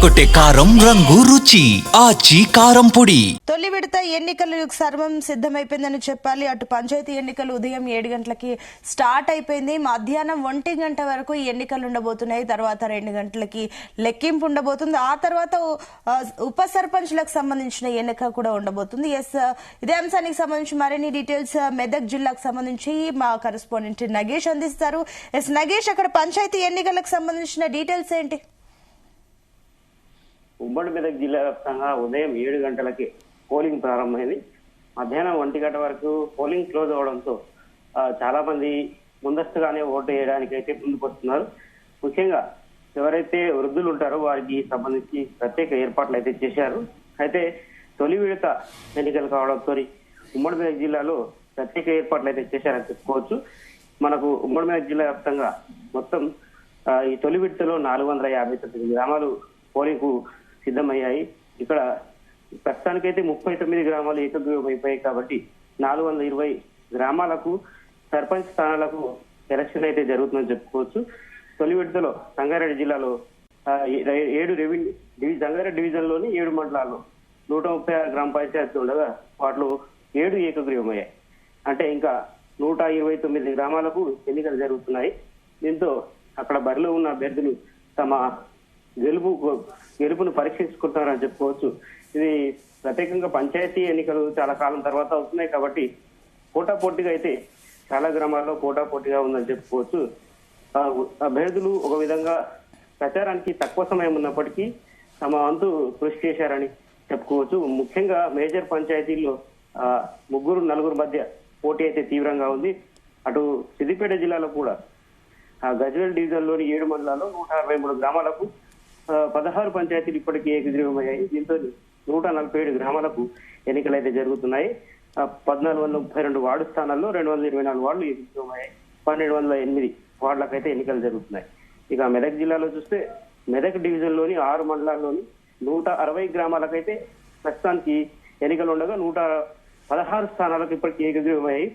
అదరగొట్టే కారం రంగు రుచి ఆచి కారం పొడి. తొలి విడత ఎన్నికలు సర్వం సిద్ధమైపోయిందని చెప్పాలి. అటు పంచాయతీ ఎన్నికలు ఉదయం 7 గంటలకి స్టార్ట్ అయిపోయింది. మధ్యాహ్నం 1 గంట వరకు ఈ ఎన్నికలు ఉండబోతున్నాయి. తర్వాత 2 గంటలకి లెక్కింపు ఉండబోతుంది. ఆ తర్వాత ఉప సర్పంచ్లకు సంబంధించిన ఎన్నిక కూడా ఉండబోతుంది. ఇదే అంశానికి సంబంధించి మరిన్ని డీటెయిల్స్ మెదక్ జిల్లాకు సంబంధించి మా కరెస్పాండెంట్ నగేష్ అందిస్తారు. నగేష్, అక్కడ పంచాయతీ ఎన్నికలకు సంబంధించిన డీటెయిల్స్ ఏంటి? ఉమ్మడి మెదక్ జిల్లా వ్యాప్తంగా ఉదయం 7 గంటలకి పోలింగ్ ప్రారంభమైంది. మధ్యాహ్నం 1 గంట వరకు పోలింగ్ క్లోజ్ అవడంతో చాలా మంది ముందస్తుగానే ఓటు వేయడానికి అయితే ముందుకొస్తున్నారు. ముఖ్యంగా ఎవరైతే వృద్ధులు ఉంటారో వారికి సంబంధించి ప్రత్యేక ఏర్పాట్లు అయితే చేశారు. అయితే తొలి విడత ఎన్నికలు కావడంతో ఉమ్మడి మెదక్ జిల్లాలో ప్రత్యేక ఏర్పాట్లు అయితే చేశారని చెప్పుకోవచ్చు. మనకు ఉమ్మడి మెదక్ జిల్లా వ్యాప్తంగా మొత్తం ఈ తొలి విడతలో 459 గ్రామాలు పోలింగ్ కు సిద్ధమయ్యాయి. ఇక్కడ ప్రస్తుతానికైతే 39 గ్రామాలు ఏకగ్రీవం అయిపోయాయి. కాబట్టి 420 గ్రామాలకు సర్పంచ్ స్థానాలకు ఎలక్షన్ అయితే జరుగుతుందని చెప్పుకోవచ్చు. తొలి విడతలో సంగారెడ్డి జిల్లాలో 7 సంగారెడ్డి డివిజన్ లోని 7 మండలాల్లో 136 గ్రామ పంచాయతీలు ఉండగా వాటిలో 7 ఏకగ్రీవం అయ్యాయి. అంటే ఇంకా 129 గ్రామాలకు ఎన్నికలు జరుగుతున్నాయి. దీంతో అక్కడ బరిలో ఉన్న అభ్యర్థులు తమ గెలుపును పరీక్షించుకుంటారని చెప్పుకోవచ్చు. ఇది ప్రత్యేకంగా పంచాయతీ ఎన్నికలు చాలా కాలం తర్వాత అవుతున్నాయి కాబట్టి పోటాపోటీగా అయితే చాలా గ్రామాల్లో పోటాపోటీగా ఉందని చెప్పుకోవచ్చు. అభ్యర్థులు ఒక విధంగా ప్రచారానికి తక్కువ సమయం ఉన్నప్పటికీ తమ వంతు కృషి చేశారని చెప్పుకోవచ్చు. ముఖ్యంగా మేజర్ పంచాయతీల్లో 3-4 మధ్య పోటీ అయితే తీవ్రంగా ఉంది. అటు సిద్దిపేట జిల్లాలో కూడా గజ్వేల్ డివిజన్ లోని 7 మండలాల్లో 163 గ్రామాలకు 16 పంచాయతీలు ఇప్పటికీ ఏకగ్రీవమయ్యాయి. దీంతో 147 గ్రామాలకు ఎన్నికలు అయితే జరుగుతున్నాయి. 1432 వార్డు స్థానాల్లో 224 వార్డులు ఏకగ్రీవమయ్యాయి. 1208 వార్డులకైతే ఎన్నికలు జరుగుతున్నాయి. ఇక మెదక్ జిల్లాలో చూస్తే మెదక్ డివిజన్ లోని 6 మండలాల్లోని 160 గ్రామాలకైతే ప్రస్తుతానికి ఎన్నికలు ఉండగా 116 స్థానాలకు ఇప్పటికీ ఏకగ్రీవమయ్యాయి.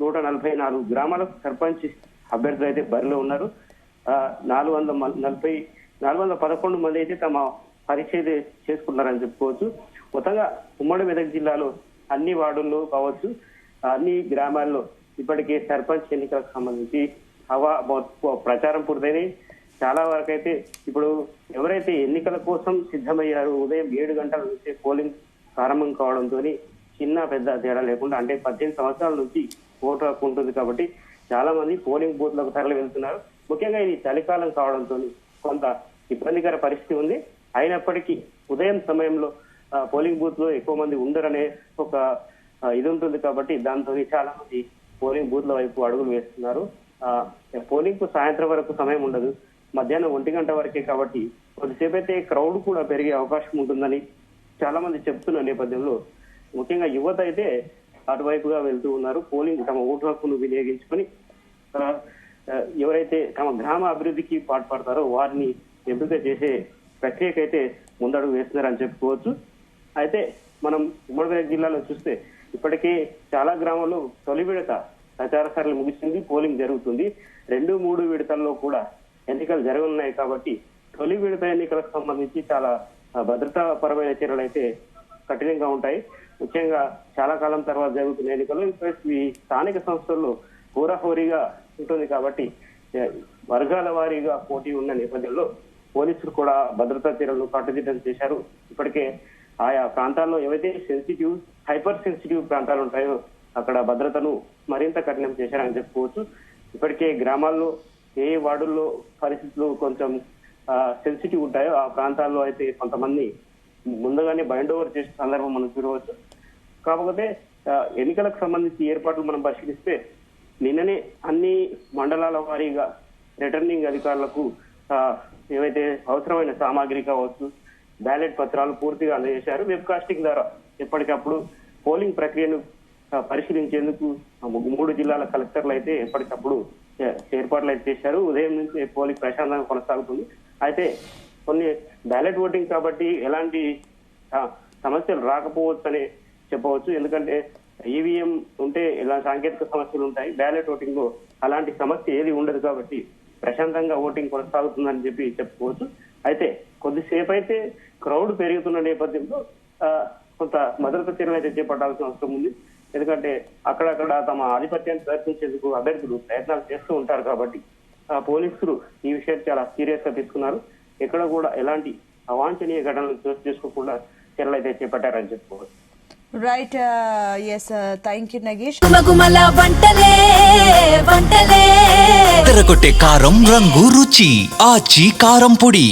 144 గ్రామాలకు సర్పంచ్ అభ్యర్థులు అయితే బరిలో ఉన్నారు. 411 మంది అయితే తమ పరీక్ష అయితే చేసుకుంటారని చెప్పుకోవచ్చు. మొత్తంగా ఉమ్మడి మెదక్ జిల్లాలో అన్ని వార్డుల్లో కావచ్చు, అన్ని గ్రామాల్లో ఇప్పటికే సర్పంచ్ ఎన్నికలకు సంబంధించి ప్రచారం పూర్తయింది. చాలా వరకు అయితే ఇప్పుడు ఎవరైతే ఎన్నికల కోసం సిద్ధమయ్యారో ఉదయం 7 గంటల నుంచే పోలింగ్ ప్రారంభం కావడంతో చిన్న పెద్ద తేడా లేకుండా, అంటే 18 సంవత్సరాల నుంచి ఓటు హక్కు ఉంటుంది కాబట్టి చాలా మంది పోలింగ్ బూత్లకు తరలి వెళ్తున్నారు. ముఖ్యంగా ఇది చలికాలం కావడంతో కొంత ఇబ్బందికర పరిస్థితి ఉంది. అయినప్పటికీ ఉదయం సమయంలో పోలింగ్ బూత్ లో ఎక్కువ మంది ఉండరనే ఒక ఇది ఉంటుంది కాబట్టి దాంతో చాలా మంది పోలింగ్ బూత్ల వైపు అడుగులు వేస్తున్నారు. పోలింగ్ కు సాయంత్రం వరకు సమయం ఉండదు, మధ్యాహ్నం 1 గంట వరకే కాబట్టి కొద్దిసేపు అయితే క్రౌడ్ కూడా పెరిగే అవకాశం ఉంటుందని చాలా మంది చెప్తున్న నేపథ్యంలో ముఖ్యంగా యువత అయితే అటువైపుగా వెళ్తూ ఉన్నారు. పోలింగ్ తమ ఓటు హక్కును వినియోగించుకొని ఎవరైతే తమ గ్రామ అభివృద్ధికి పాటుపడతారో వారిని ఎంపిక చేసే ప్రక్రియకు అయితే ముందడుగు వేస్తున్నారని చెప్పుకోవచ్చు. అయితే మనం ఉమ్మడి మెదక్ జిల్లాలో చూస్తే ఇప్పటికే చాలా గ్రామాల్లో తొలి విడత ప్రచార సరళి ముగిసింది, పోలింగ్ జరుగుతుంది. 2-3 విడతల్లో కూడా ఎన్నికలు జరగనున్నాయి కాబట్టి తొలి విడత ఎన్నికలకు సంబంధించి చాలా భద్రతాపరమైన చర్యలు అయితే కఠినంగా ఉంటాయి. ముఖ్యంగా చాలా కాలం తర్వాత జరుగుతున్న ఎన్నికలు ఈ స్థానిక సంస్థల్లో హోరాహోరీగా ఉంటుంది కాబట్టి వర్గాల వారీగా పోటీ ఉన్న నేపథ్యంలో పోలీసులు కూడా భద్రతా చర్యలు కట్టుదిట్టం చేశారు. ఇప్పటికే ఆయా ప్రాంతాల్లో ఏవైతే హైపర్ సెన్సిటివ్ ప్రాంతాలు ఉంటాయో అక్కడ భద్రతను మరింత కఠినం చేశారని చెప్పుకోవచ్చు. ఇప్పటికే గ్రామాల్లో ఏ వార్డుల్లో పరిస్థితులు కొంచెం సెన్సిటివ్ ఉంటాయో ఆ ప్రాంతాల్లో అయితే కొంతమంది ముందుగానే బైండ్ ఓవర్ చేసిన సందర్భం మనం చూడవచ్చు. కాకపోతే ఎన్నికలకు సంబంధించి ఏర్పాట్లు మనం పరిశీలిస్తే నిన్ననే అన్ని మండలాల వారీగా రిటర్నింగ్ అధికారులకు ఏవైతే అవసరమైన సామాగ్రి కావచ్చు, బ్యాలెట్ పత్రాలు పూర్తిగా అందజేశారు. వెబ్ కాస్టింగ్ ద్వారా ఎప్పటికప్పుడు పోలింగ్ ప్రక్రియను పరిశీలించేందుకు 3 జిల్లాల కలెక్టర్లు అయితే ఎప్పటికప్పుడు ఏర్పాట్లు అయితే చేశారు. ఉదయం నుంచి పోలింగ్ ప్రశాంతంగా కొనసాగుతుంది. అయితే కొన్ని బ్యాలెట్ ఓటింగ్ కాబట్టి ఎలాంటి సమస్యలు రాకపోవచ్చని చెప్పవచ్చు. ఎందుకంటే ఈవీఎం ఉంటే ఇలా సాంకేతిక సమస్యలు ఉంటాయి, బ్యాలెట్ ఓటింగ్ లో అలాంటి సమస్య ఏది ఉండదు కాబట్టి ప్రశాంతంగా ఓటింగ్ కొనసాగుతుందని చెప్పుకోవచ్చు. అయితే కొద్దిసేపు అయితే క్రౌడ్ పెరుగుతున్న నేపథ్యంలో కొంత భద్రతా చర్యలు అయితే చేపట్టాల్సిన అవసరం ఉంది. ఎందుకంటే అక్కడక్కడ తమ ఆధిపత్యాన్ని ప్రయత్నించేందుకు అభ్యర్థులు ప్రయత్నాలు చేస్తూ ఉంటారు కాబట్టి పోలీసులు ఈ విషయాన్ని చాలా సీరియస్ గా తీసుకున్నారు. ఎక్కడ కూడా ఎలాంటి అవాంఛనీయ ఘటనలు చోటు చేసుకోకుండా చర్యలు అయితే చేపట్టారని చెప్పుకోవచ్చు. Right, yes, thank you Nagesh. తెరకొట్టే కారం రంగు రుచి ఆచి కారం పొడి.